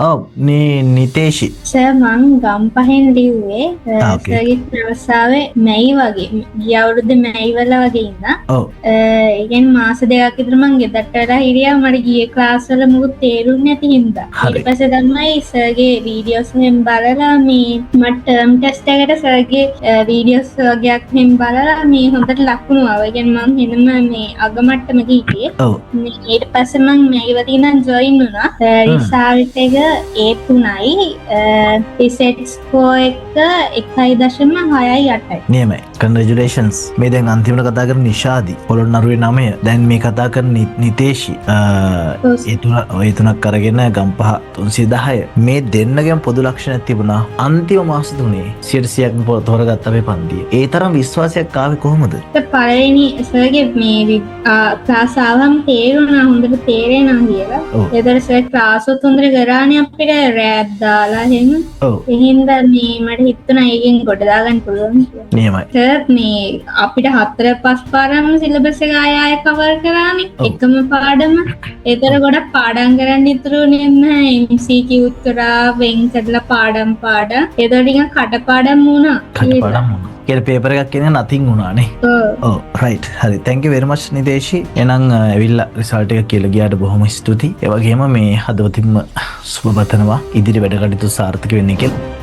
ඔව් නිතේෂි සර් මං ගම්පහෙන් ලිව්වේ okay. සර්ගේ ප්‍රවසාවේ මැයි වගේ ගිය අවුරුද්දේ මැයි වල වගේ ඉඳන් ඔව් ඒ කියන්නේ මාස දෙකක් විතර මං ගෙදරට වෙලා හිටියා මට ගියේ ක්ලාස් වල මොකුත් තේරුන්නේ නැති හින්දා හරි. ඊට පස්සේ තමයි සර්ගේ වීඩියෝස් එහෙම බලලා මේ මට ටර්ම් ටෙස්ට් එකට සර්ගේ වීඩියෝස් වගේක් එහෙම බලලා මේ හොඳට ලකුණු ආවා. ඒ කියන්නේ මං එහෙම මේ අගමට්ටමක හිටියේ. ඔව් ඊට පස්සේ මං මැයි වල ඉඳන් ජොයින් වුණා. රිසල්ට් එක A3යි රිසර්ච් ස්කෝර් එක 1.68යි. නියමයි කන්ග්‍රැචුලේෂන්ස් මේ දැන් අන්තිමට කතා කරන නිෂාදි පොළොන්නරුවේ 9 දැන් මේ කතා කරන නිතේෂි ඒ තුනක් අරගෙන ගම්පහ 310 මේ දෙන්නගෙන් පොදු ලක්ෂණයක් තිබුණා අන්තිම මාස තුනේ 100%ක්ම තෝරගත්ත අපේ පන්තිය. ඒ තරම් විශ්වාසයක් ආවේ කොහොමද? පළවෙනි සර්ගේ මේ ක්ලාස් ආවම තේරුණා හොඳට තේරෙනවා කියලා. ඒතර සර් ක්ලාස් උත් හොඳට කරානේ අපිට රෑප් දාලා එහෙම. ඔව්. එහෙනම් මේ මට හිතුණා ඒකෙන් ගොඩ දාගන්න පුළුවන් කියලා. නියමයි. සර් මේ අපිට 4-5 පාරම සිලබස් එක ආය කවර් කරානේ. එකම පාඩම. ඒතර ගොඩක් පාඩම් කරන්න ඉතුරුනේ නැහැ. MCQ උත්තර වෙන් කරලා පාඩම්. ඒතර ටිකක් කටපාඩම් වුණා. කටපාඩම් වුණා. කියලා පේපර් එකක් කියන්නේ nothing වුණානේ. ඔව් right හරි thank you very much නිතේෂි. එහෙනම් ඇවිල්ලා රිසල්ට් එක කියලා ගියාට බොහොම ස්තුතියි. ඒ වගේම මේ හදවතින්ම සුබ පතනවා ඉදිරි වැඩ කටයුතු සාර්ථක වෙන්න කියලා.